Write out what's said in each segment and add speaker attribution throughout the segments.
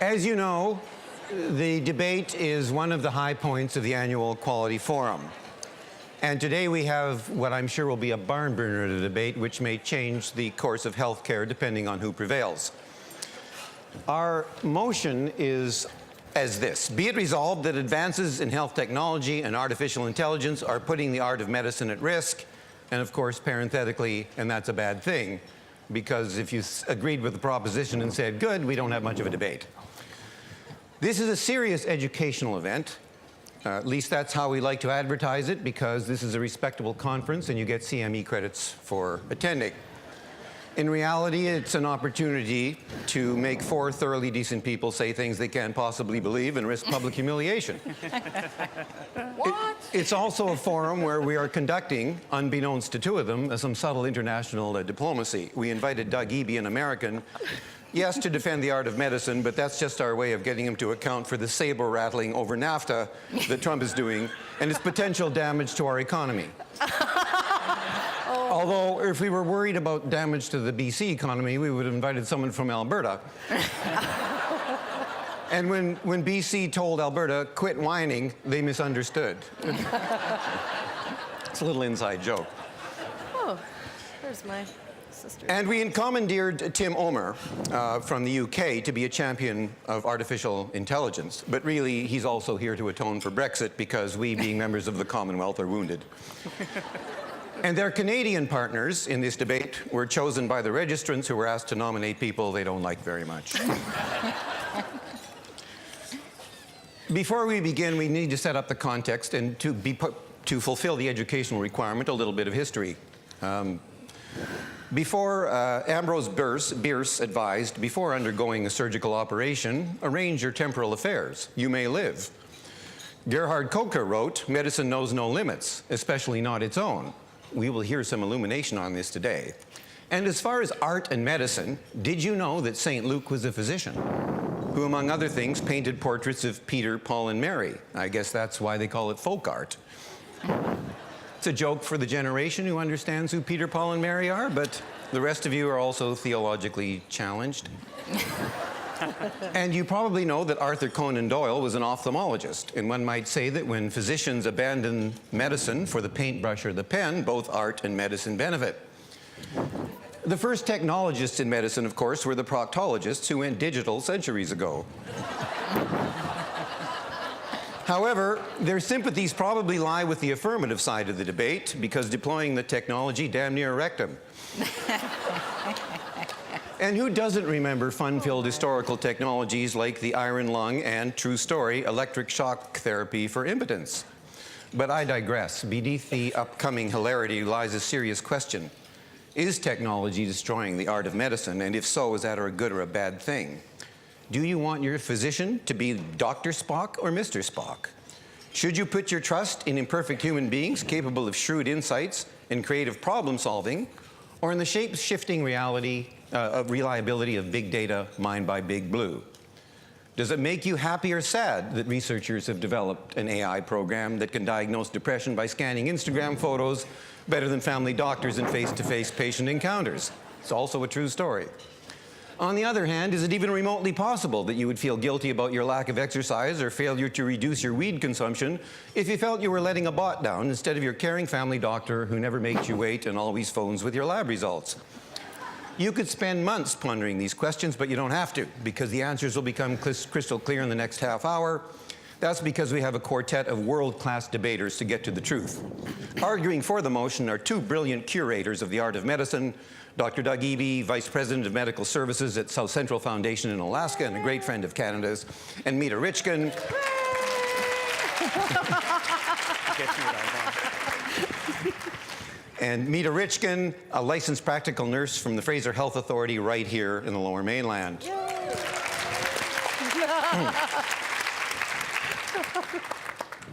Speaker 1: As you know, the debate is one of the high points of the annual Quality Forum. And today we have what I'm sure will be a barn burner of the debate, which may change the course of healthcare depending on who prevails. Our motion is as this: be it resolved that advances in health technology and artificial intelligence are putting the art of medicine at risk, and of course, parenthetically, and that's a bad thing, because if you agreed with the proposition and said, good, we don't have much of a debate. This is a serious educational event. At least that's how we like to advertise it, because this is a respectable conference and you get CME credits for attending. In reality, it's an opportunity to make four thoroughly decent people say things they can't possibly believe and risk public humiliation.
Speaker 2: What?
Speaker 1: It's also a forum where we are conducting, unbeknownst to two of them, some subtle international diplomacy. We invited Doug Eby, an American, yes, to defend the art of medicine, but that's just our way of getting him to account for the saber rattling over NAFTA that Trump is doing and its potential damage to our economy. Although, if we were worried about damage to the BC economy, we would have invited someone from Alberta. And when BC told Alberta, quit whining, they misunderstood. It's a little inside joke.
Speaker 2: Oh, there's my sister.
Speaker 1: And we commandeered Tim Omer from the UK to be a champion of artificial intelligence. But really, he's also here to atone for Brexit, because we, being members of the Commonwealth, are wounded. And their Canadian partners in this debate were chosen by the registrants, who were asked to nominate people they don't like very much. Before we begin, we need to set up the context, and to fulfill the educational requirement, a little bit of history. Before Ambrose Bierce advised, before undergoing a surgical operation, arrange your temporal affairs. You may live. Gerhard Kocher wrote, medicine knows no limits, especially not its own. We will hear some illumination on this today. And as far as art and medicine, did you know that St. Luke was a physician who, among other things, painted portraits of Peter, Paul, and Mary? I guess that's why they call it folk art. It's a joke for the generation who understands who Peter, Paul, and Mary are, but the rest of you are also theologically challenged. And you probably know that Arthur Conan Doyle was an ophthalmologist, and one might say that when physicians abandon medicine for the paintbrush or the pen, both art and medicine benefit. The first technologists in medicine, of course, were the proctologists who went digital centuries ago. However, their sympathies probably lie with the affirmative side of the debate, because deploying the technology damn near wrecked them. And who doesn't remember fun-filled historical technologies like the iron lung and, true story, electric shock therapy for impotence? But I digress. Beneath the upcoming hilarity lies a serious question. Is technology destroying the art of medicine? And if so, is that a good or a bad thing? Do you want your physician to be Dr. Spock or Mr. Spock? Should you put your trust in imperfect human beings capable of shrewd insights and creative problem-solving, or in the shape-shifting reliability of big data mined by Big Blue? Does it make you happy or sad that researchers have developed an AI program that can diagnose depression by scanning Instagram photos better than family doctors in face-to-face patient encounters? It's also a true story. On the other hand, is it even remotely possible that you would feel guilty about your lack of exercise or failure to reduce your weed consumption if you felt you were letting a bot down instead of your caring family doctor who never makes you wait and always phones with your lab results? You could spend months pondering these questions, but you don't have to, because the answers will become crystal clear in the next half hour. That's because we have a quartet of world-class debaters to get to the truth. Arguing for the motion are two brilliant curators of the art of medicine, Dr. Doug Eby, Vice President of Medical Services at Southcentral Foundation in Alaska and a great friend of Canada's, and Mita Richkin. And Mita Richkin, a licensed practical nurse from the Fraser Health Authority right here in the Lower Mainland.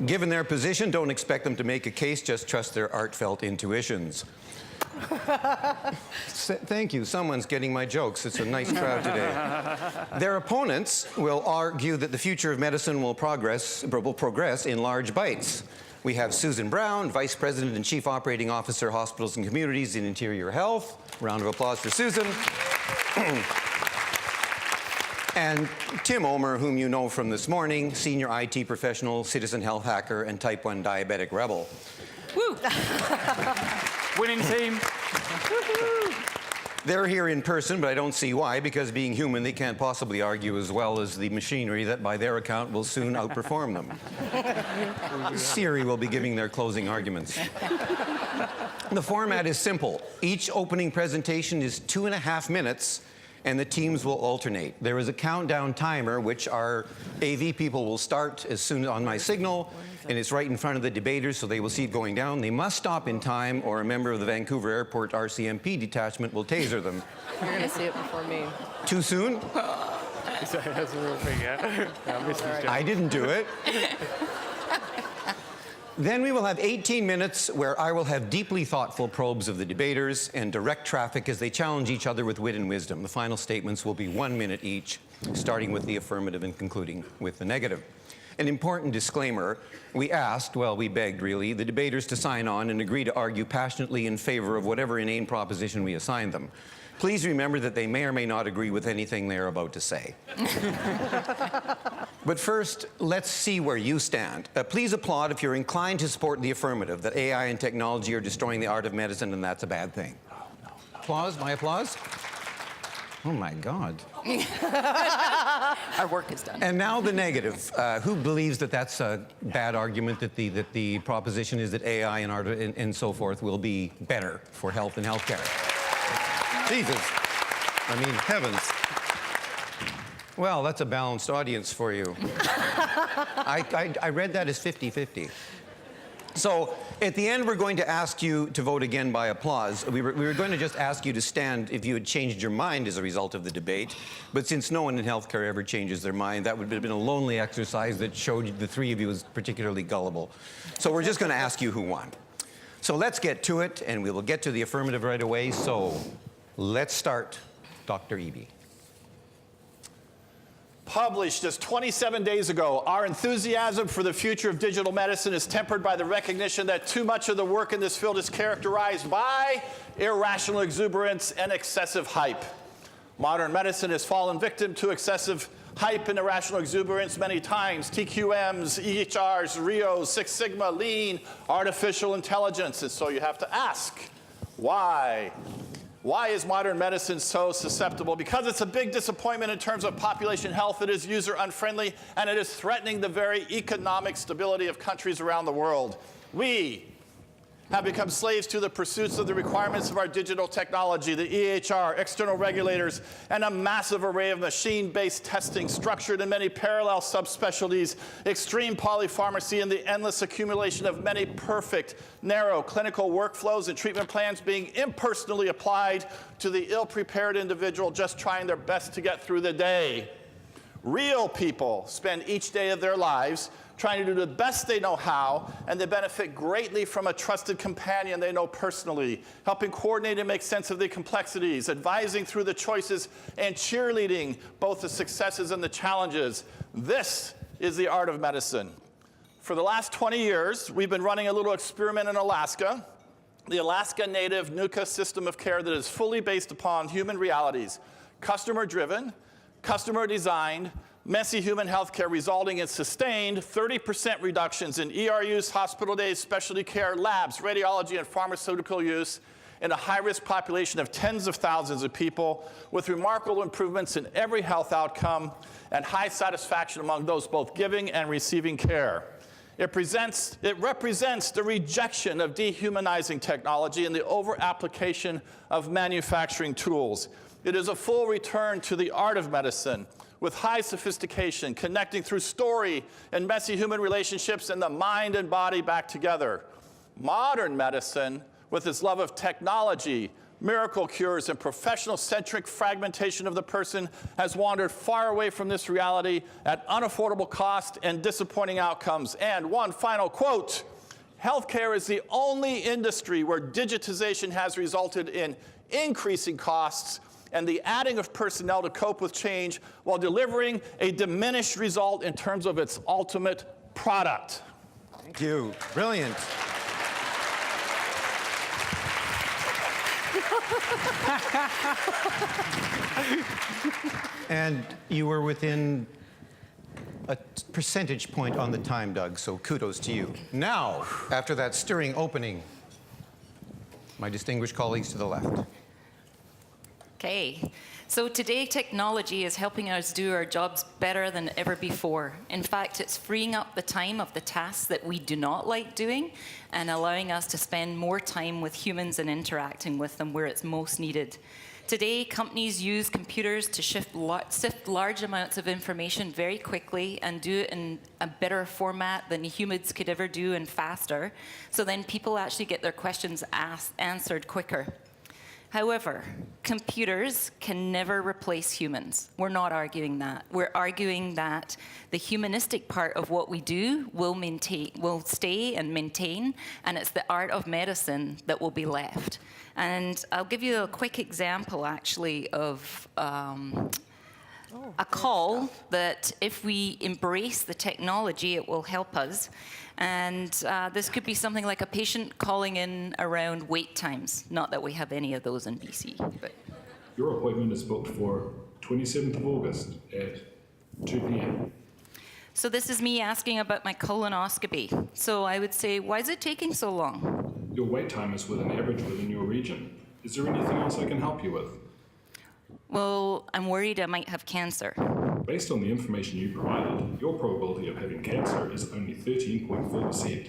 Speaker 1: Given their position, don't expect them to make a case, just trust their heartfelt intuitions. Thank you. Someone's getting my jokes. It's a nice crowd today. Their opponents will argue that the future of medicine will progress in large bites. We have Susan Brown, Vice President and Chief Operating Officer, Hospitals and Communities in Interior Health. Round of applause for Susan. And Tim Omer, whom you know from this morning, senior IT professional, citizen health hacker, and type 1 diabetic rebel.
Speaker 3: Woo! Winning team.
Speaker 1: They're here in person, but I don't see why, because being human, they can't possibly argue as well as the machinery that, by their account, will soon outperform them. Siri will be giving their closing arguments. The format is simple. Each opening presentation is 2.5 minutes, and the teams will alternate. There is a countdown timer, which our AV people will start as soon on my signal, and it's right in front of the debaters, so they will see it going down. They must stop in time, or a member of the Vancouver Airport RCMP detachment will taser them.
Speaker 2: You're going to see it before me.
Speaker 1: Too soon?
Speaker 3: That's a real thing, yeah?
Speaker 1: I didn't do it. Then we will have 18 minutes where I will have deeply thoughtful probes of the debaters and direct traffic as they challenge each other with wit and wisdom. The final statements will be 1 minute each, starting with the affirmative and concluding with the negative. An important disclaimer, we begged really, the debaters to sign on and agree to argue passionately in favor of whatever inane proposition we assigned them. Please remember that they may or may not agree with anything they are about to say. But first, let's see where you stand. Please applaud if you're inclined to support the affirmative, that AI and technology are destroying the art of medicine and that's a bad thing. Applause? My applause? Oh my God.
Speaker 2: Our work is done.
Speaker 1: And now the negative. Who believes that that's a bad argument, that the proposition is that AI and art and so forth will be better for health and healthcare? Jesus. I mean, heavens. Well, that's a balanced audience for you. I read that as 50-50. So at the end, we're going to ask you to vote again by applause. We were going to just ask you to stand if you had changed your mind as a result of the debate. But since no one in healthcare ever changes their mind, that would have been a lonely exercise that showed the three of you as particularly gullible. So we're just going to ask you who won. So let's get to it, and we will get to the affirmative right away. So let's start. Dr. Eby.
Speaker 4: Published just 27 days ago, our enthusiasm for the future of digital medicine is tempered by the recognition that too much of the work in this field is characterized by irrational exuberance and excessive hype. Modern medicine has fallen victim to excessive hype and irrational exuberance many times. TQMs, EHRs, RIOs, Six Sigma, Lean, artificial intelligence. And so you have to ask, why? Why is modern medicine so susceptible? Because it's a big disappointment in terms of population health. It is user unfriendly, and it is threatening the very economic stability of countries around the world. We have become slaves to the pursuits of the requirements of our digital technology, the EHR, external regulators, and a massive array of machine-based testing structured in many parallel subspecialties, extreme polypharmacy, and the endless accumulation of many perfect, narrow clinical workflows and treatment plans being impersonally applied to the ill-prepared individual just trying their best to get through the day. Real people spend each day of their lives trying to do the best they know how, and they benefit greatly from a trusted companion they know personally, helping coordinate and make sense of the complexities, advising through the choices, and cheerleading both the successes and the challenges. This is the art of medicine. For the last 20 years, we've been running a little experiment in Alaska, the Alaska Native NUCA system of care that is fully based upon human realities, customer-driven, customer-designed, messy human healthcare resulting in sustained 30% reductions in ER use, hospital days, specialty care, labs, radiology, and pharmaceutical use in a high-risk population of tens of thousands of people with remarkable improvements in every health outcome and high satisfaction among those both giving and receiving care. It represents the rejection of dehumanizing technology and the over-application of manufacturing tools. It is a full return to the art of medicine, with high sophistication, connecting through story and messy human relationships and the mind and body back together. Modern medicine, with its love of technology, miracle cures, and professional-centric fragmentation of the person, has wandered far away from this reality at unaffordable cost and disappointing outcomes. And one final quote, healthcare is the only industry where digitization has resulted in increasing costs and the adding of personnel to cope with change while delivering a diminished result in terms of its ultimate product.
Speaker 1: Thank you. Brilliant. And you were within a percentage point on the time, Doug, so kudos to you. Now, after that stirring opening, my distinguished colleagues to the left.
Speaker 5: Okay, so today technology is helping us do our jobs better than ever before. In fact, it's freeing up the time of the tasks that we do not like doing and allowing us to spend more time with humans and interacting with them where it's most needed. Today, companies use computers to sift large amounts of information very quickly and do it in a better format than humans could ever do and faster. So then people actually get their questions answered quicker. However, computers can never replace humans. We're not arguing that. We're arguing that the humanistic part of what we do will stay and maintain, and it's the art of medicine that will be left. And I'll give you a quick example, actually, of a call that if we embrace the technology, it will help us. And this could be something like a patient calling in around wait times. Not that we have any of those in BC. But.
Speaker 6: Your appointment is booked for 27th of August at 2 p.m.
Speaker 5: So this is me asking about my colonoscopy. So I would say, why is it taking so long?
Speaker 6: Your wait time is with an average within your region. Is there anything else I can help you with?
Speaker 5: Well, I'm worried I might have cancer.
Speaker 6: Based on the information you provided, your probability of having cancer is only 13.4%.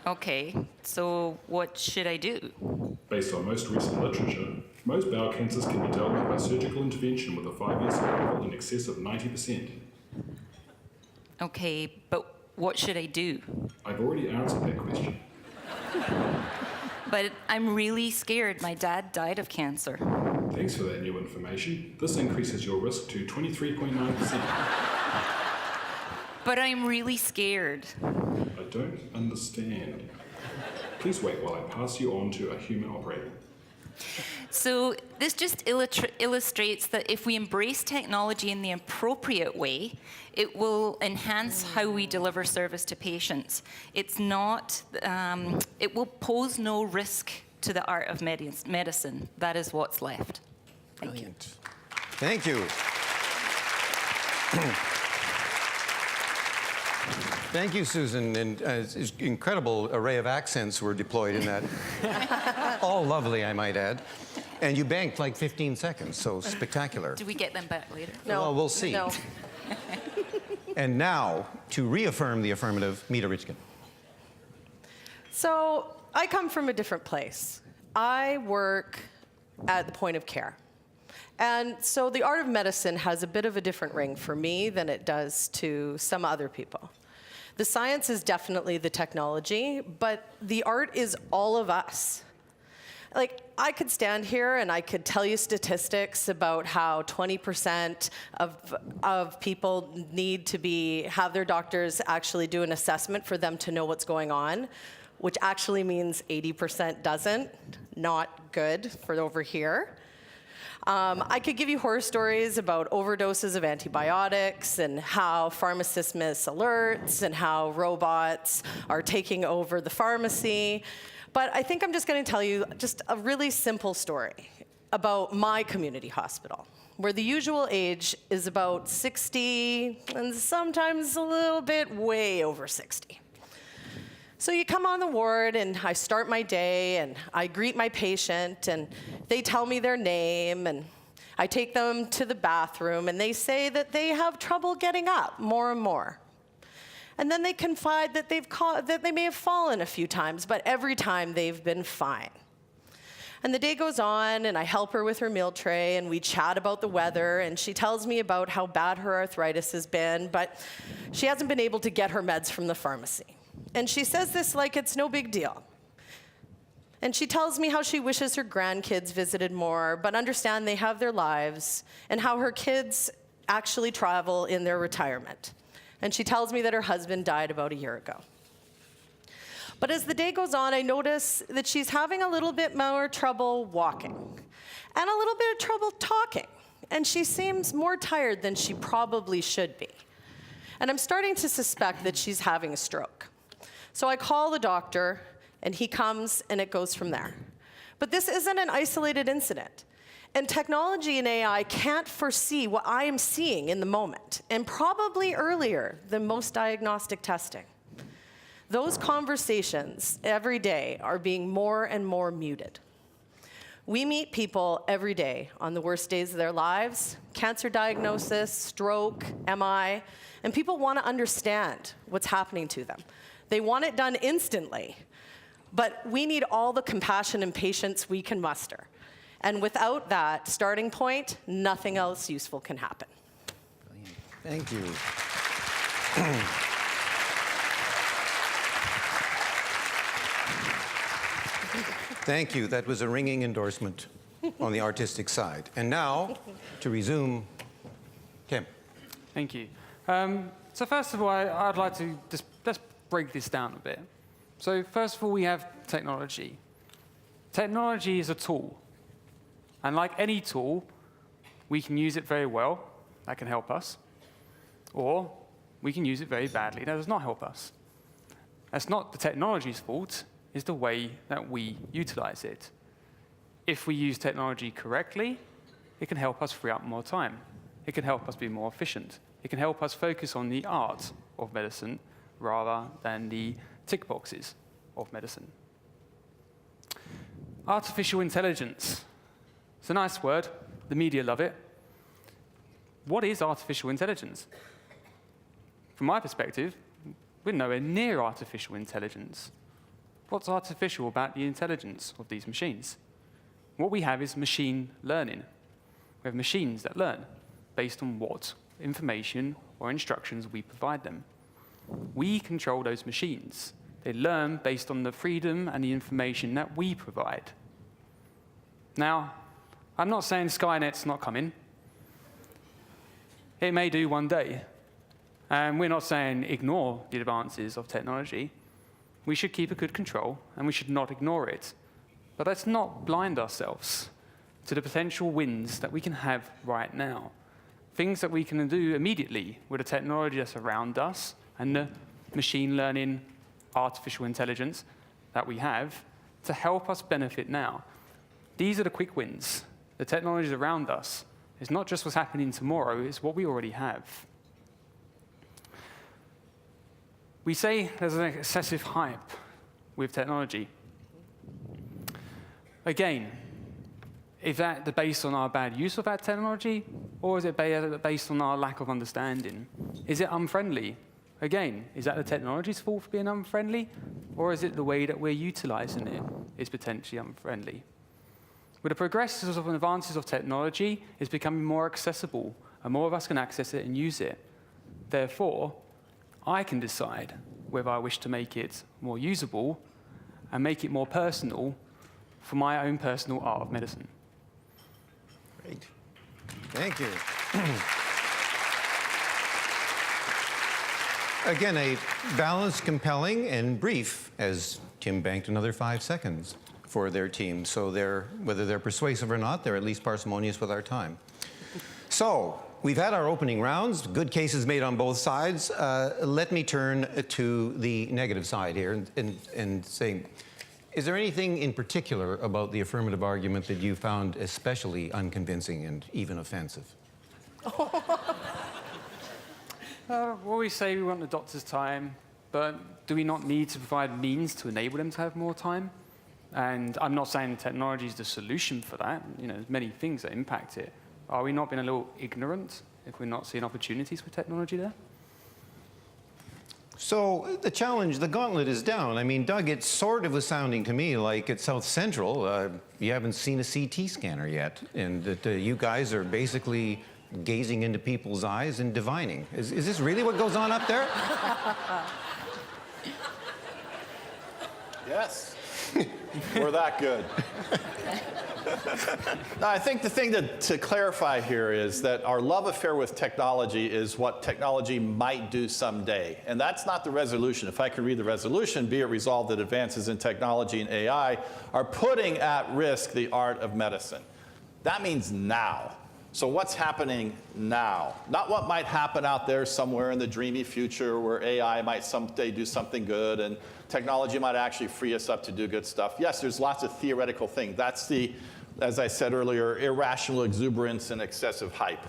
Speaker 5: Okay, so what should I do?
Speaker 6: Based on most recent literature, most bowel cancers can be dealt with by surgical intervention with a 5-year survival in excess of 90%.
Speaker 5: Okay, but what should I do?
Speaker 6: I've already answered that question.
Speaker 5: But I'm really scared. My dad died of cancer.
Speaker 6: Thanks for that new information. This increases your risk to 23.9%.
Speaker 5: But I'm really scared.
Speaker 6: I don't understand. Please wait while I pass you on to a human operator.
Speaker 5: So this just illustrates that if we embrace technology in the appropriate way, it will enhance how we deliver service to patients. It's not, it will pose no risk to the art of medicine. That is what's left. Thank you.
Speaker 1: Thank you. Thank you, Susan. And an incredible array of accents were deployed in that. All lovely, I might add. And you banked like 15 seconds, so spectacular.
Speaker 5: Do we get them back later?
Speaker 2: No.
Speaker 1: Well, we'll see.
Speaker 2: No.
Speaker 1: And now, to reaffirm the affirmative, Mita Richkin.
Speaker 2: So I come from a different place. I work at the point of care. And so the art of medicine has a bit of a different ring for me than it does to some other people. The science is definitely the technology, but the art is all of us. Like, I could stand here and I could tell you statistics about how 20% of people need to have their doctors actually do an assessment for them to know what's going on, which actually means 80% doesn't. Not good for over here. I could give you horror stories about overdoses of antibiotics and how pharmacists miss alerts and how robots are taking over the pharmacy. But I think I'm just going to tell you just a really simple story about my community hospital, where the usual age is about 60 and sometimes a little bit way over 60. So you come on the ward, and I start my day, and I greet my patient, and they tell me their name, and I take them to the bathroom, and they say that they have trouble getting up more and more. And then they confide that they may have fallen a few times, but every time they've been fine. And the day goes on, and I help her with her meal tray, and we chat about the weather, and she tells me about how bad her arthritis has been, but she hasn't been able to get her meds from the pharmacy. And she says this like it's no big deal. And she tells me how she wishes her grandkids visited more, but understand they have their lives, and how her kids actually travel in their retirement. And she tells me that her husband died about a year ago. But as the day goes on, I notice that she's having a little bit more trouble walking and a little bit of trouble talking. And she seems more tired than she probably should be. And I'm starting to suspect that she's having a stroke. So I call the doctor, and he comes, and it goes from there. But this isn't an isolated incident. And technology and AI can't foresee what I am seeing in the moment, and probably earlier than most diagnostic testing. Those conversations every day are being more and more muted. We meet people every day on the worst days of their lives, cancer diagnosis, stroke, MI, and people want to understand what's happening to them. They want it done instantly, but we need all the compassion and patience we can muster. And without that starting point, nothing else useful can happen.
Speaker 1: Thank you. Thank you. That was a ringing endorsement on the artistic side. And now, to resume, Tim.
Speaker 3: Thank you. So first of all, I'd like to just let's break this down a bit. So first of all, we have technology. Technology is a tool. And like any tool, we can use it very well. That can help us. Or we can use it very badly. That does not help us. That's not the technology's fault. It's the way that we utilize it. If we use technology correctly, it can help us free up more time. It can help us be more efficient. It can help us focus on the art of medicine rather than the tick boxes of medicine. Artificial intelligence. It's a nice word. The media love it. What is artificial intelligence? From my perspective, we're nowhere near artificial intelligence. What's artificial about the intelligence of these machines? What we have is machine learning. We have machines that learn based on what information or instructions we provide them. We control those machines. They learn based on the freedom and the information that we provide. Now, I'm not saying Skynet's not coming. It may do one day. And we're not saying ignore the advances of technology. We should keep a good control, and we should not ignore it. But let's not blind ourselves to the potential wins that we can have right now. Things that we can do immediately with the technology that's around us and the machine learning, artificial intelligence that we have to help us benefit now. These are the quick wins. The technology around us is not just what's happening tomorrow, it's what we already have. We say there's an excessive hype with technology. Again, is that based on our bad use of that technology, or is it based on our lack of understanding? Is it unfriendly? Again, is that the technology's fault for being unfriendly, or is it the way that we're utilizing it is potentially unfriendly? With the progresses and advances of technology, it's becoming more accessible, and more of us can access it and use it. Therefore, I can decide whether I wish to make it more usable and make it more personal for my own personal art of medicine.
Speaker 1: Great. Thank you. Again, a balanced, compelling, and brief, as Tim banked another 5 seconds for their team. So whether they're persuasive or not, they're at least parsimonious with our time. So, we've had our opening rounds, good cases made on both sides. Let me turn to the negative side here and say, is there anything in particular about the affirmative argument that you found especially unconvincing and even offensive?
Speaker 3: Well, we say we want the doctor's time, but do we not need to provide means to enable them to have more time? And I'm not saying technology is the solution for that. There's many things that impact it. Are we not being a little ignorant if we're not seeing opportunities for technology there?
Speaker 1: So the challenge, the gauntlet is down. I mean, Doug, it sort of was sounding to me like at Southcentral, you haven't seen a CT scanner yet, and that you guys are basically gazing into people's eyes and divining. Is this really what goes on up there?
Speaker 4: Yes. We're that good. Now, I think the thing to clarify here is that our love affair with technology is what technology might do someday. And that's not the resolution. If I can read the resolution, be it resolved that advances in technology and AI are putting at risk the art of medicine. That means now. So what's happening now? Not what might happen out there somewhere in the dreamy future where AI might someday do something good and technology might actually free us up to do good stuff. Yes, there's lots of theoretical things. That's the, as I said earlier, irrational exuberance and excessive hype.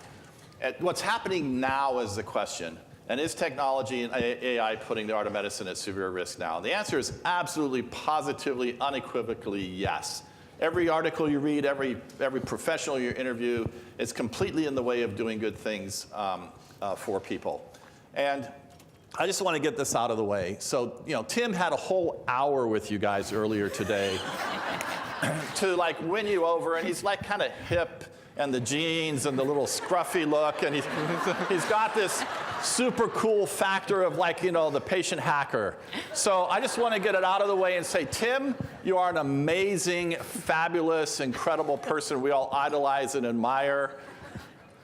Speaker 4: And what's happening now is the question. And is technology and AI putting the art of medicine at severe risk now? And the answer is absolutely, positively, unequivocally yes. Every article you read, every professional you interview is completely in the way of doing good things for people. And I just want to get this out of the way. So, you know, Tim had a whole hour with you guys earlier today to like win you over, and he's like kind of hip and the jeans and the little scruffy look, and he's got this super cool factor of like, you know, the patient hacker. So I just want to get it out of the way and say, Tim, you are an amazing, fabulous, incredible person we all idolize and admire,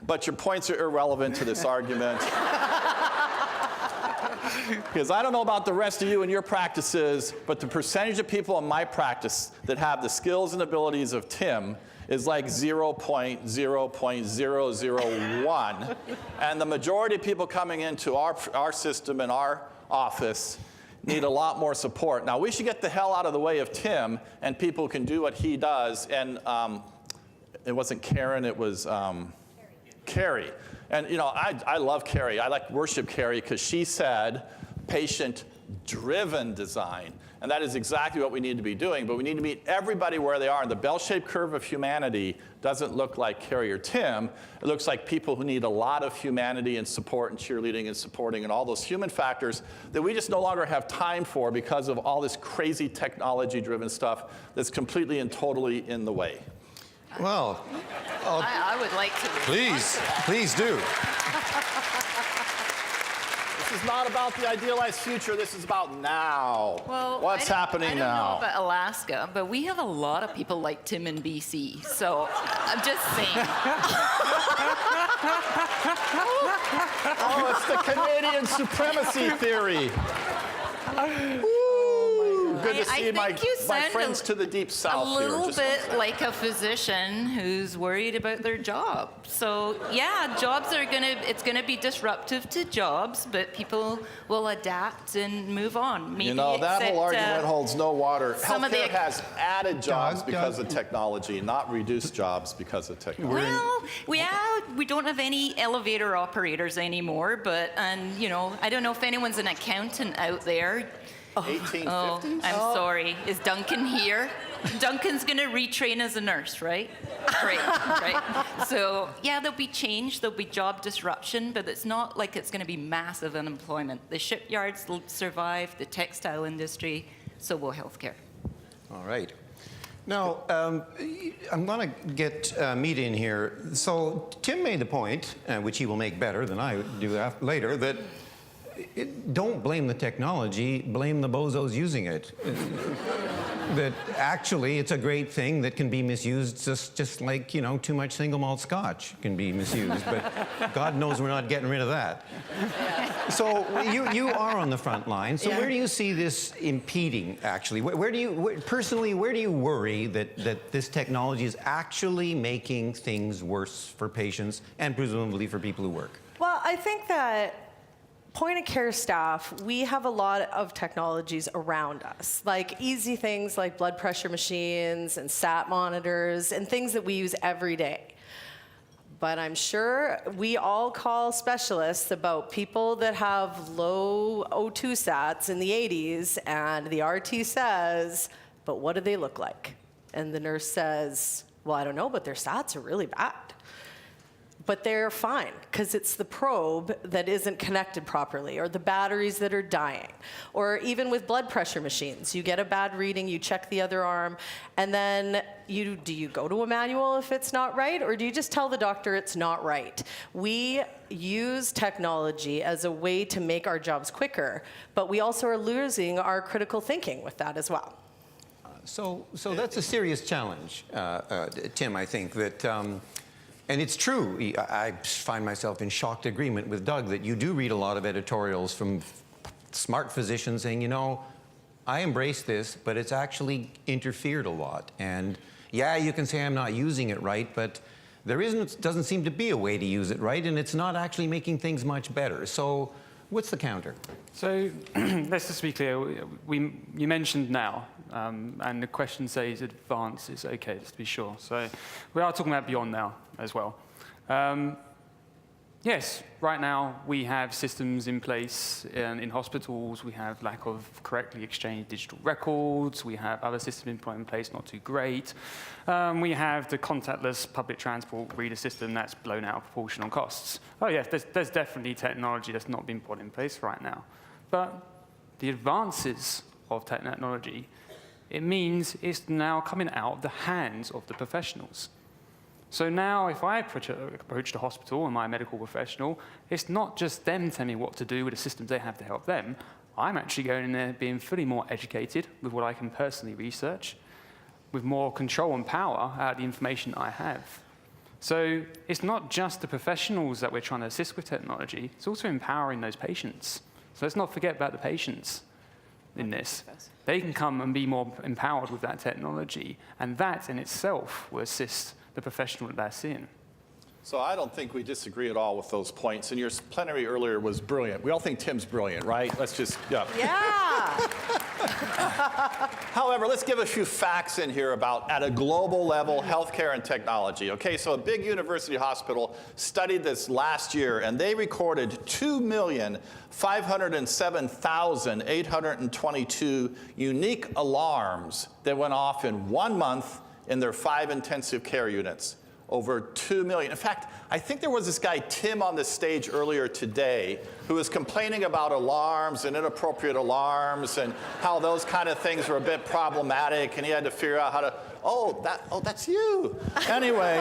Speaker 4: but your points are irrelevant to this argument. Because I don't know about the rest of you and your practices, but the percentage of people in my practice that have the skills and abilities of Tim is like 0.0.001. And the majority of people coming into our system and our office need a lot more support. Now, we should get the hell out of the way of Tim, and people can do what he does. And it wasn't Karen, it was Carrie. And, you know, I love Carrie. I like worship Carrie because she said patient-driven design. And that is exactly what we need to be doing. But we need to meet everybody where they are. And the bell-shaped curve of humanity doesn't look like Carrie or Tim. It looks like people who need a lot of humanity and support and cheerleading and supporting and all those human factors that we just no longer have time for because of all this crazy technology-driven stuff that's completely and totally in the way.
Speaker 1: Well,
Speaker 5: I would like to.
Speaker 1: please do.
Speaker 4: This is not about the idealized future. This is about now.
Speaker 5: Well,
Speaker 4: what's happening now?
Speaker 5: I don't know about Alaska, but we have a lot of people like Tim in BC. So I'm just saying.
Speaker 4: Oh, it's the Canadian supremacy theory. Good to see my friends to the deep south
Speaker 5: a little
Speaker 4: here.
Speaker 5: bit like a physician who's worried about their job. So yeah, jobs are it's gonna be disruptive to jobs, but people will adapt and move on. Maybe
Speaker 4: you know, that whole argument holds no water. Healthcare has added jobs because of technology, not reduced jobs because of technology.
Speaker 5: Well, we don't have any elevator operators anymore, but, and you know, I don't know if anyone's an accountant out there.
Speaker 4: 1850s?
Speaker 5: Oh, I'm sorry. Is Duncan here? Duncan's going to retrain as a nurse, right? Great, right? So, yeah, there'll be change, there'll be job disruption, but it's not like it's going to be massive unemployment. The shipyards will survive, the textile industry, so will healthcare.
Speaker 1: All right. Now, I'm going to get Mead in here. So Tim made the point, which he will make better than I do later, that don't blame the technology, blame the bozos using it. That actually it's a great thing that can be misused just like, you know, too much single malt scotch can be misused, but God knows we're not getting rid of that. So you are on the front line. So where do you see this impeding, actually? Where do you worry that this technology is actually making things worse for patients and presumably for people who work?
Speaker 2: Well, I think that point-of-care staff, we have a lot of technologies around us, like easy things like blood pressure machines and SAT monitors and things that we use every day. But I'm sure we all call specialists about people that have low O2 sats in the 80s, and the RT says, but what do they look like? And the nurse says, well, I don't know, but their sats are really bad. But they're fine, because it's the probe that isn't connected properly, or the batteries that are dying. Or even with blood pressure machines, you get a bad reading, you check the other arm, and then do you go to a manual if it's not right, or do you just tell the doctor it's not right? We use technology as a way to make our jobs quicker, but we also are losing our critical thinking with that as well.
Speaker 1: So that's a serious challenge, Tim, I think, that... And it's true. I find myself in shocked agreement with Doug that you do read a lot of editorials from smart physicians saying, you know, I embrace this, but it's actually interfered a lot. And yeah, you can say I'm not using it right, but doesn't seem to be a way to use it right, and it's not actually making things much better. So what's the counter?
Speaker 3: So let's just be clear. You mentioned now, and the question says advances. Okay, just to be sure. So we are talking about beyond now as well. Yes, right now we have systems in place in hospitals. We have lack of correctly exchanged digital records. We have other systems in place, not too great. We have the contactless public transport reader system that's blown out of proportion on costs. Oh yes, there's definitely technology that's not been put in place right now. But the advances of technology, it means it's now coming out of the hands of the professionals. So now if I approach the hospital and my medical professional, it's not just them telling me what to do with the systems they have to help them. I'm actually going in there being fully more educated with what I can personally research, with more control and power out of the information I have. So it's not just the professionals that we're trying to assist with technology, it's also empowering those patients. So let's not forget about the patients in this. They can come and be more empowered with that technology, and that in itself will assist the professional that they're seeing.
Speaker 4: So I don't think we disagree at all with those points. And your plenary earlier was brilliant. We all think Tim's brilliant, right? Let's just, yeah.
Speaker 2: Yeah.
Speaker 4: However, let's give a few facts in here about, at a global level, healthcare and technology. Okay, so a big university hospital studied this last year, and they recorded 2,507,822 unique alarms that went off in 1 month in their 5 intensive care units. Over 2 million. In fact, I think there was this guy, Tim, on the stage earlier today who was complaining about alarms and inappropriate alarms and how those kind of things were a bit problematic, and he had to figure out how to, that's you. Anyway,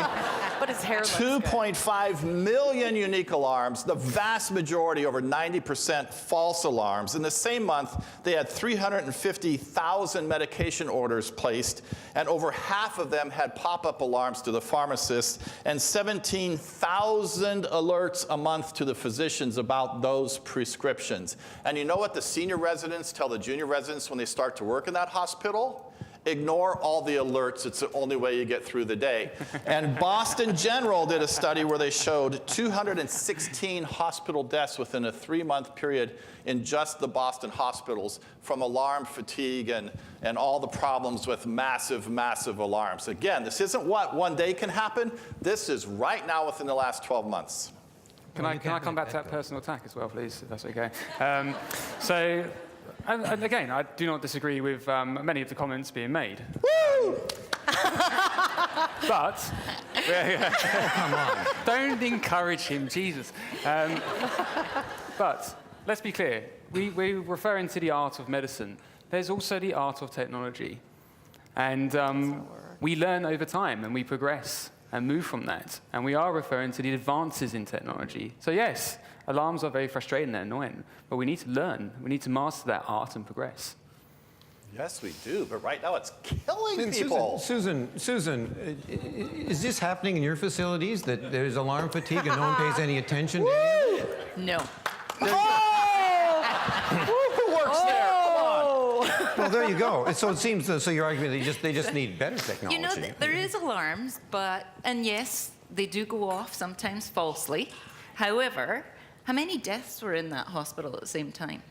Speaker 2: But his hair looks good.
Speaker 4: 2.5 million unique alarms, the vast majority, over 90%, false alarms. In the same month, they had 350,000 medication orders placed, and over half of them had pop-up alarms to the pharmacist, and 17,000 alerts a month to the physicians about those prescriptions. And you know what the senior residents tell the junior residents when they start to work in that hospital? Ignore all the alerts. It's the only way you get through the day. And Boston General did a study where they showed 216 hospital deaths within a 3-month period in just the Boston hospitals from alarm fatigue and all the problems with massive, massive alarms. Again, this isn't what one day can happen. This is right now within the last 12 months.
Speaker 3: Can I come back to that personal attack as well, please, if that's okay? And again, I do not disagree with many of the comments being made.
Speaker 4: Woo!
Speaker 3: But, come on, don't encourage him, Jesus. But let's be clear, we're referring to the art of medicine. There's also the art of technology. And we learn over time and we progress and move from that. And we are referring to the advances in technology. So yes, alarms are very frustrating and annoying, but we need to learn. We need to master that art and progress.
Speaker 4: Yes, we do, but right now it's killing people.
Speaker 1: Susan, is this happening in your facilities, that there's alarm fatigue and no one pays any attention to any of it?
Speaker 5: No.
Speaker 4: Who works there? Come on.
Speaker 1: Well, there you go. So it seems, so you're arguing they just need better technology.
Speaker 5: You know, there is alarms, and yes, they do go off sometimes falsely. However, how many deaths were in that hospital at the same time?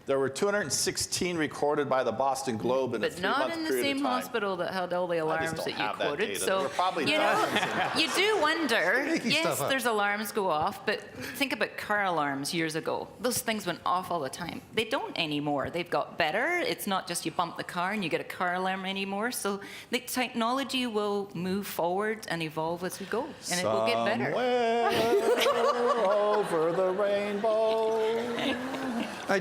Speaker 4: There were 216 recorded by the Boston Globe in a 3-month period of time.
Speaker 5: But not in the same hospital that had all the alarms that you quoted.
Speaker 4: Data.
Speaker 5: So,
Speaker 4: there were probably dozens.
Speaker 5: you do wonder,
Speaker 1: Making
Speaker 5: yes,
Speaker 1: stuff up.
Speaker 5: there's alarms go off, but think about car alarms years ago. Those things went off all the time. They don't anymore. They've got better. It's not just you bump the car and you get a car alarm anymore. So the technology will move forward and evolve as we go, and it will get better.
Speaker 4: Somewhere over the rainbow.
Speaker 1: I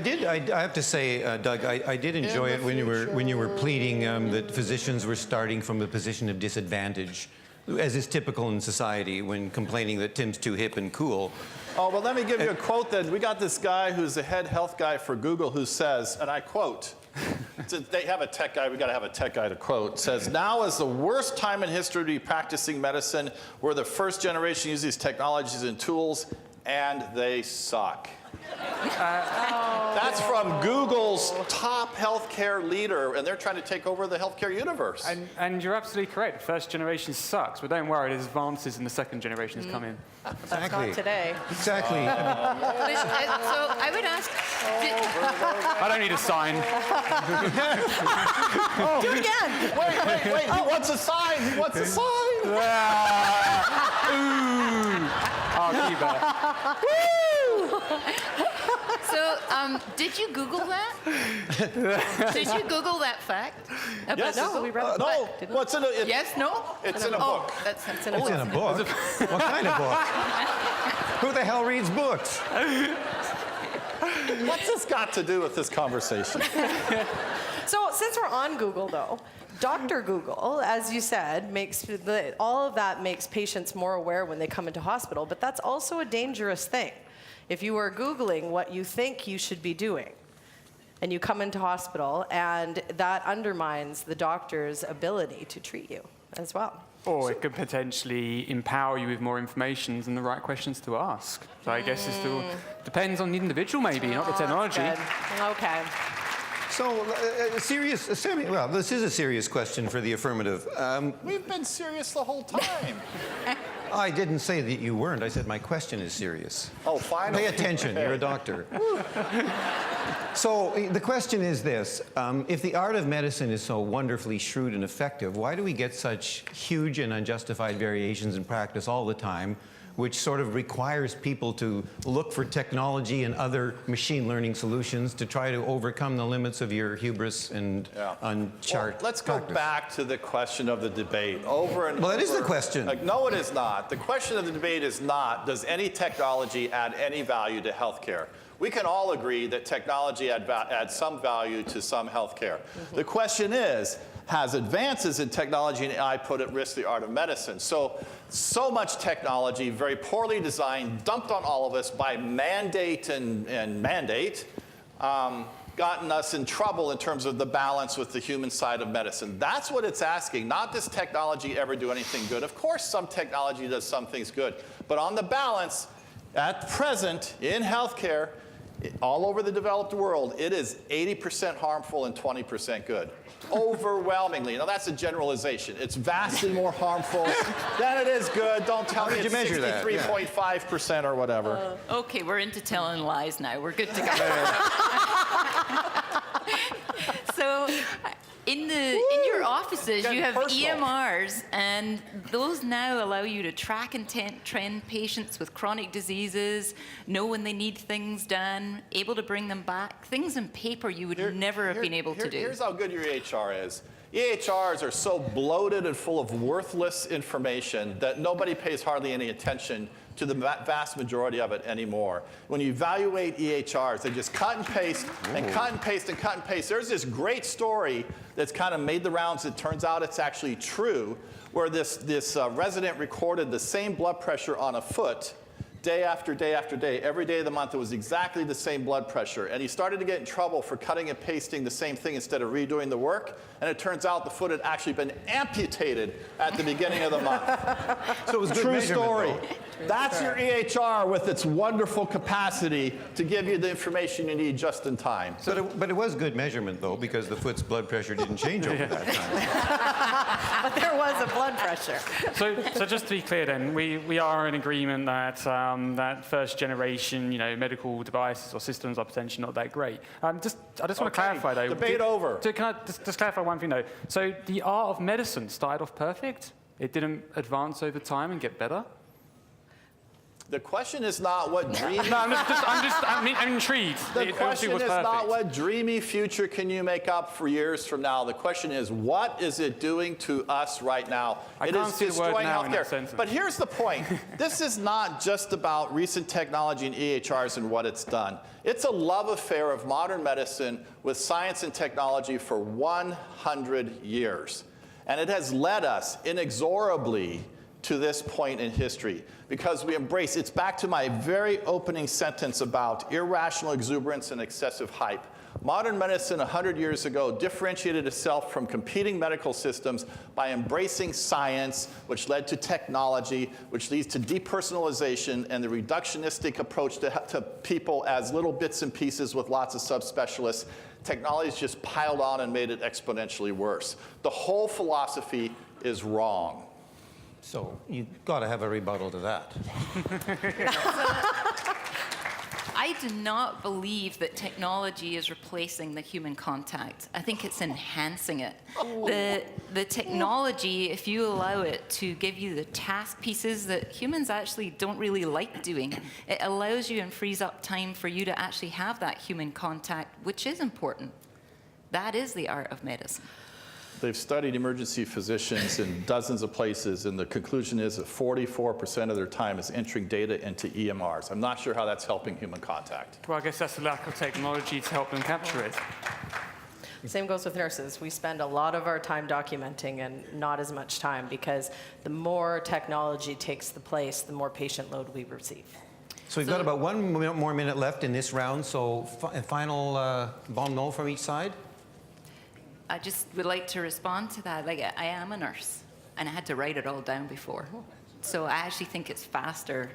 Speaker 1: have to say, Doug, I did enjoy it when you were pleading that physicians were starting from a position of disadvantage, as is typical in society when complaining that Tim's too hip and cool.
Speaker 4: Oh, well, let me give you a quote then. We got this guy who's the head health guy for Google who says, and I quote, they have a tech guy, we got to have a tech guy to quote, says, "Now is the worst time in history to be practicing medicine. We're the first generation to use these technologies and tools, and they suck." That's from Google's top healthcare leader, and they're trying to take over the healthcare universe.
Speaker 3: And you're absolutely correct. First generation sucks, but don't worry, there's advances in the second generations coming.
Speaker 2: That's not today.
Speaker 1: Exactly.
Speaker 5: So I would ask,
Speaker 3: I don't need a sign.
Speaker 2: Do it again.
Speaker 4: Wait, he wants a sign, he wants a sign.
Speaker 3: I'll keep that.
Speaker 5: so did you Google that? Did you Google that fact?
Speaker 4: Yes.
Speaker 2: No, we read the
Speaker 4: No,
Speaker 2: book, didn't we?
Speaker 4: what's in it?
Speaker 5: Yes, no?
Speaker 4: It's in a
Speaker 5: Oh,
Speaker 4: book.
Speaker 5: that's
Speaker 2: It's in a
Speaker 1: It's in a book. What kind of book? Who the hell reads books?
Speaker 4: What's this got to do with this conversation?
Speaker 2: So since we're on Google, though, Dr. Google, as you said, all of that makes patients more aware when they come into hospital, but that's also a dangerous thing. If you are Googling what you think you should be doing, and you come into hospital, and that undermines the doctor's ability to treat you as well.
Speaker 3: Or it could potentially empower you with more information and the right questions to ask. So I guess it still depends on the individual, maybe, not the technology.
Speaker 2: Good. Okay.
Speaker 1: So, well, this is a serious question for the affirmative.
Speaker 4: We've been serious the whole time.
Speaker 1: I didn't say that you weren't. I said my question is serious.
Speaker 4: Oh, finally.
Speaker 1: Pay attention. You're a doctor. So the question is this. If the art of medicine is so wonderfully shrewd and effective, why do we get such huge and unjustified variations in practice all the time, which sort of requires people to look for technology and other machine learning solutions to try to overcome the limits of your hubris and unchart
Speaker 4: Let's go
Speaker 1: practice?
Speaker 4: back to the question of the debate over and
Speaker 1: Well, that is the
Speaker 4: over.
Speaker 1: question.
Speaker 4: No, it is not. The question of the debate is not, does any technology add any value to healthcare? We can all agree that technology adds some value to some healthcare. The question is, has advances in technology and AI put at risk the art of medicine? So much technology, very poorly designed, dumped on all of us by mandate and mandate, gotten us in trouble in terms of the balance with the human side of medicine. That's what it's asking. Not does technology ever do anything good? Of course some technology does some things good. But on the balance, at present, in healthcare, all over the developed world, it is 80% harmful and 20% good. Overwhelmingly. Now that's a generalization. It's vastly more harmful than it is good. Don't tell me
Speaker 1: did
Speaker 4: it's
Speaker 1: you measure that?
Speaker 4: 63.5% or whatever.
Speaker 5: Okay, we're into telling lies now. We're good to go. So in your offices,
Speaker 4: Getting
Speaker 5: you have
Speaker 4: personal.
Speaker 5: EMRs, and those now allow you to track and trend patients with chronic diseases, know when they need things done, able to bring them back. Things on paper you would never have been able to do.
Speaker 4: Here's how good your EHR is. EHRs are so bloated and full of worthless information that nobody pays hardly any attention to the vast majority of it anymore. When you evaluate EHRs, they just cut and paste and cut and paste and cut and paste. There's this great story that's kind of made the rounds. It turns out it's actually true, where this resident recorded the same blood pressure on a foot day after day after day. Every day of the month, it was exactly the same blood pressure. And he started to get in trouble for cutting and pasting the same thing instead of redoing the work. And it turns out the foot had actually been amputated at the beginning of the month.
Speaker 1: So it was good
Speaker 4: True
Speaker 1: measurement,
Speaker 4: story.
Speaker 1: though.
Speaker 4: That's your EHR with its wonderful capacity to give you the information you need just in time.
Speaker 1: But it was good measurement, though, because the foot's blood pressure didn't change over that time.
Speaker 2: But there was a blood pressure.
Speaker 3: So just to be clear then, we are in agreement that that first generation, medical devices or systems are potentially not that great. I just want to clarify though.
Speaker 4: Debate over.
Speaker 3: Can I just clarify one thing though? So the art of medicine started off perfect. It didn't advance over time and get better.
Speaker 4: The question is not what dreamy...
Speaker 3: No, I'm intrigued.
Speaker 4: The
Speaker 3: It
Speaker 4: question
Speaker 3: obviously was
Speaker 4: is not
Speaker 3: perfect.
Speaker 4: what dreamy future can you make up for years from now. The question is, what is it doing to us right now?
Speaker 3: I
Speaker 4: It
Speaker 3: can't
Speaker 4: is
Speaker 3: see the word
Speaker 4: destroying
Speaker 3: now in that
Speaker 4: healthcare.
Speaker 3: sentence.
Speaker 4: But here's the point. This is not just about recent technology and EHRs and what it's done. It's a love affair of modern medicine with science and technology for 100 years. And it has led us inexorably to this point in history because we embrace, it's back to my very opening sentence about irrational exuberance and excessive hype. Modern medicine 100 years ago differentiated itself from competing medical systems by embracing science, which led to technology, which leads to depersonalization and the reductionistic approach to people as little bits and pieces with lots of subspecialists. Technology's just piled on and made it exponentially worse. The whole philosophy is wrong.
Speaker 1: So you've got to have a rebuttal to that.
Speaker 5: I do not believe that technology is replacing the human contact. I think it's enhancing it. The technology, if you allow it to give you the task pieces that humans actually don't really like doing, it allows you and frees up time for you to actually have that human contact, which is important. That is the art of medicine.
Speaker 4: They've studied emergency physicians in dozens of places, and the conclusion is that 44% of their time is entering data into EMRs. I'm not sure how that's helping human contact.
Speaker 3: Well, I guess that's the lack of technology to help them capture it.
Speaker 2: Same goes with nurses. We spend a lot of our time documenting and not as much time, because the more technology takes the place, the more patient load we receive.
Speaker 1: So we've got about 1 more minute left in this round, so final bon mot from each side.
Speaker 5: I just would like to respond to that. Like, I am a nurse, and I had to write it all down before. So I actually think it's faster.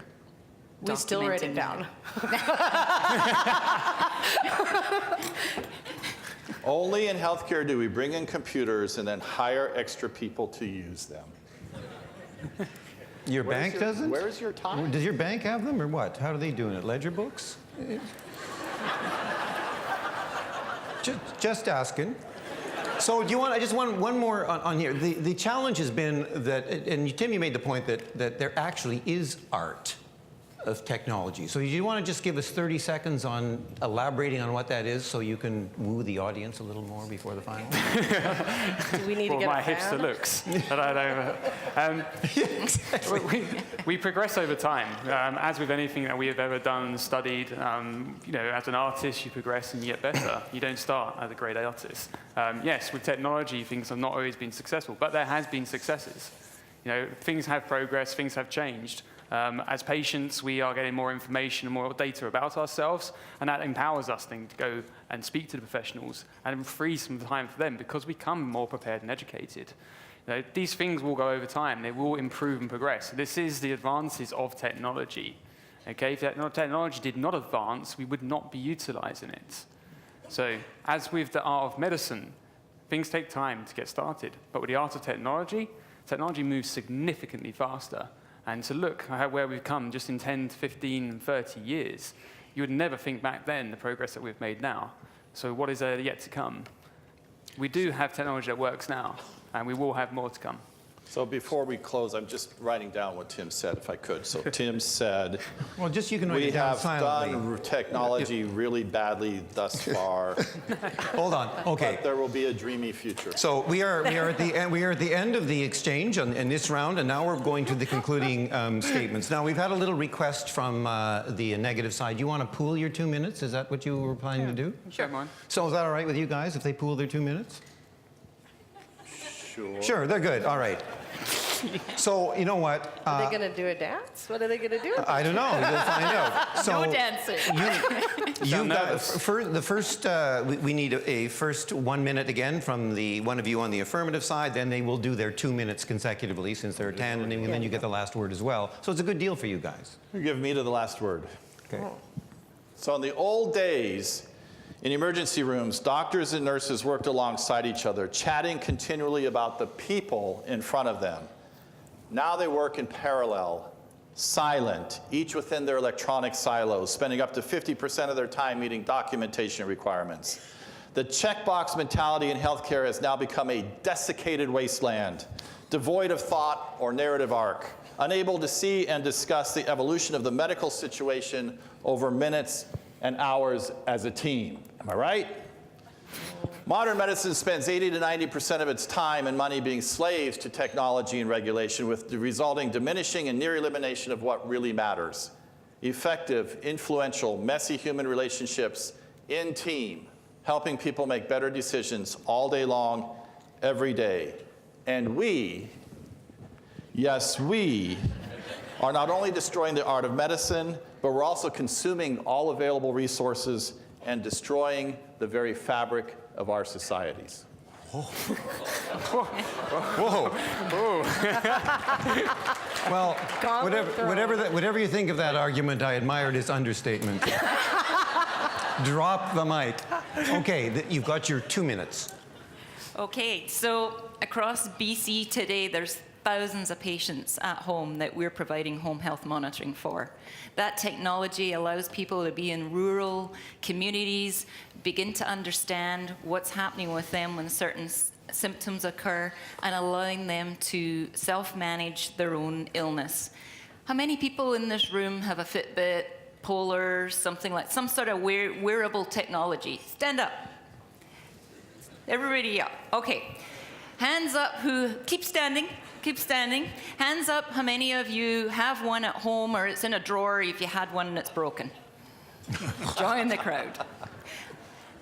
Speaker 2: We still write it down.
Speaker 4: Only in healthcare do we bring in computers and then hire extra people to use them.
Speaker 1: Your bank doesn't?
Speaker 4: Where's your time?
Speaker 1: Does your bank have them or what? How are they doing it? Ledger books? Just asking. So do you want, I just want one more on here. The challenge has been that, and Tim, you made the point that there actually is art of technology. So you want to just give us 30 seconds on elaborating on what that is so you can woo the audience a little more before the final?
Speaker 2: Do we need to get
Speaker 3: my
Speaker 2: a fan?
Speaker 3: hipster looks. But I don't, we progress over time. As with anything that we have ever done and studied, as an artist, you progress and you get better. You don't start as a great artist. Yes, with technology, things have not always been successful, but there has been successes. Things have progressed, things have changed. As patients, we are getting more information and more data about ourselves, and that empowers us then to go and speak to the professionals and frees some time for them because we become more prepared and educated. These things will go over time. They will improve and progress. This is the advances of technology. Okay? If technology did not advance, we would not be utilizing it. So, as with the art of medicine, things take time to get started. But with the art of technology, technology moves significantly faster. And to look at where we've come just in 10, 15, 30 years, you would never think back then the progress that we've made now. So what is there yet to come? We do have technology that works now, and we will have more to come.
Speaker 4: So before we close, I'm just writing down what Tim said, if I could. So Tim said,
Speaker 1: well, just you can write
Speaker 4: we
Speaker 1: it down
Speaker 4: have
Speaker 1: silently.
Speaker 4: done technology really badly thus far.
Speaker 1: Hold on. Okay.
Speaker 4: But there will be a dreamy future.
Speaker 1: So we are at the end of the exchange in this round, and now we're going to the concluding statements. Now we've had a little request from the negative side. You want to pool your 2 minutes? Is that what you were planning to do?
Speaker 3: Sure. Mine.
Speaker 1: So is that all right with you guys if they pool their 2 minutes?
Speaker 4: Sure.
Speaker 1: Sure, they're good. All right. So you know what?
Speaker 2: Are they going to do a dance? What are they going to do?
Speaker 1: I don't know. You'll find out. So
Speaker 2: No dancing.
Speaker 1: you got the first. We need a first 1 minute again from the one of you on the affirmative side. Then they will do their 2 minutes consecutively since they're tandeming, and then you get the last word as well. So it's a good deal for you guys.
Speaker 4: You give me to the last word.
Speaker 1: Okay.
Speaker 4: So in the old days, in emergency rooms, doctors and nurses worked alongside each other, chatting continually about the people in front of them. Now they work in parallel, silent, each within their electronic silos, spending up to 50% of their time meeting documentation requirements. The checkbox mentality in healthcare has now become a desiccated wasteland, devoid of thought or narrative arc, unable to see and discuss the evolution of the medical situation over minutes and hours as a team. Am I right? Modern medicine spends 80 to 90% of its time and money being slaves to technology and regulation, with the resulting diminishing and near elimination of what really matters. Effective, influential, messy human relationships in team, helping people make better decisions all day long, every day. And we, yes, we, are not only destroying the art of medicine, but we're also consuming all available resources and destroying the very fabric of our societies.
Speaker 1: Whoa. Well, whatever you think of that argument, I admired its understatement. Drop the mic. Okay, you've got your 2 minutes.
Speaker 5: Okay, so across BC today, there's thousands of patients at home that we're providing home health monitoring for. That technology allows people to be in rural communities, begin to understand what's happening with them when certain symptoms occur, and allowing them to self-manage their own illness. How many people in this room have a Fitbit, Polar, something like some sort of wearable technology? Stand up. Everybody up. Okay. Hands up who, keep standing. Keep standing. Hands up how many of you have one at home or it's in a drawer if you had one that's broken. Join the crowd.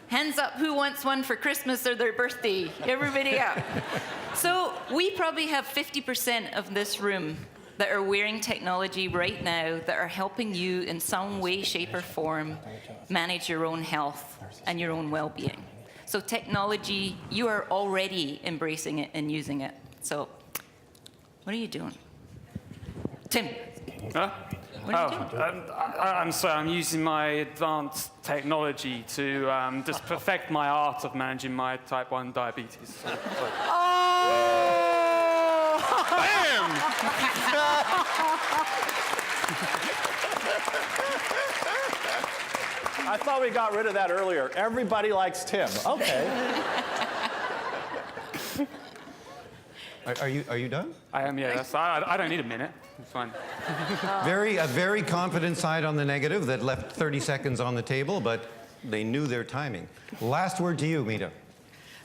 Speaker 5: Hands up who wants one for Christmas or their birthday. Everybody up. So we probably have 50% of this room that are wearing technology right now that are helping you in some way, shape, or form manage your own health and your own well-being. So technology, you are already embracing it and using it. So what are you doing? Tim.
Speaker 3: Huh?
Speaker 5: What are you doing?
Speaker 3: I'm sorry, I'm using my advanced technology to just perfect my art of managing my type 1 diabetes. Bam!
Speaker 4: I thought we got rid of that earlier. Everybody likes Tim. Okay.
Speaker 1: Are you done?
Speaker 3: I am, yeah. I don't need a minute. It's fine.
Speaker 1: A very confident side on the negative that left 30 seconds on the table, but they knew their timing. Last word to you, Mita.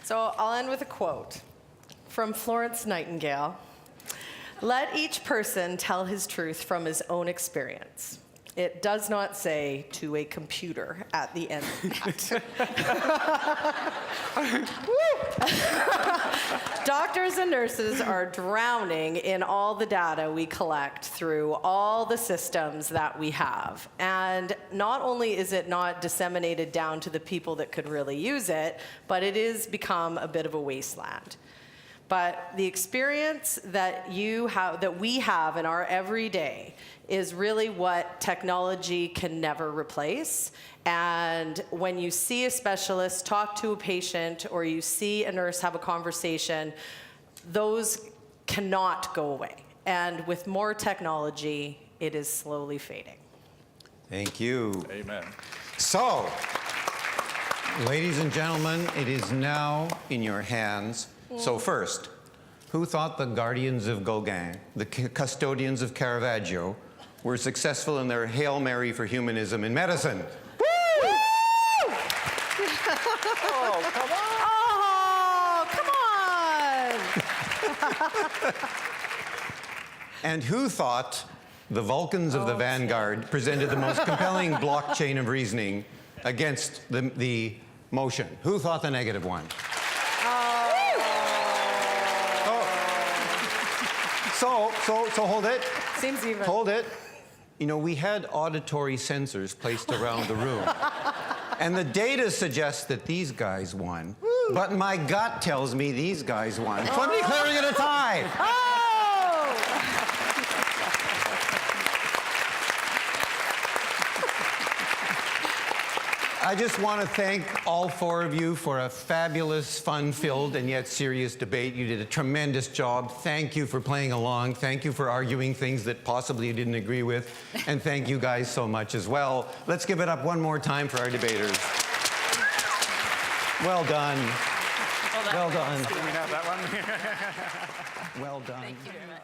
Speaker 2: So I'll end with a quote from Florence Nightingale. Let each person tell his truth from his own experience. It does not say to a computer at the end of that. Doctors and nurses are drowning in all the data we collect through all the systems that we have. And not only is it not disseminated down to the people that could really use it, but it has become a bit of a wasteland. But the experience that we have in our everyday is really what technology can never replace. And when you see a specialist, talk to a patient, or you see a nurse have a conversation, those cannot go away. And with more technology, it is slowly fading.
Speaker 1: Thank you.
Speaker 4: Amen.
Speaker 1: So, ladies and gentlemen, it is now in your hands. So first, who thought the guardians of Gauguin, the custodians of Caravaggio, were successful in their Hail Mary for humanism in medicine?
Speaker 2: Woo!
Speaker 4: Oh, come on!
Speaker 2: Oh, come on!
Speaker 1: And who thought the Vulcans of the Vanguard presented the most compelling blockchain of reasoning against the motion? Who thought the negative one? So hold it.
Speaker 2: Seems even.
Speaker 1: Hold it. You know, we had auditory sensors placed around the room. And the data suggests that these guys won. But my gut tells me these guys won. So I'm declaring it a tie. I just want to thank all four of you for a fabulous, fun-filled, and yet serious debate. You did a tremendous job. Thank you for playing along. Thank you for arguing things that possibly you didn't agree with. And thank you guys so much as well. Let's give it up one more time for our debaters. Well done. Well done.
Speaker 3: Can we have that one?
Speaker 1: Well done.
Speaker 5: Thank you very much.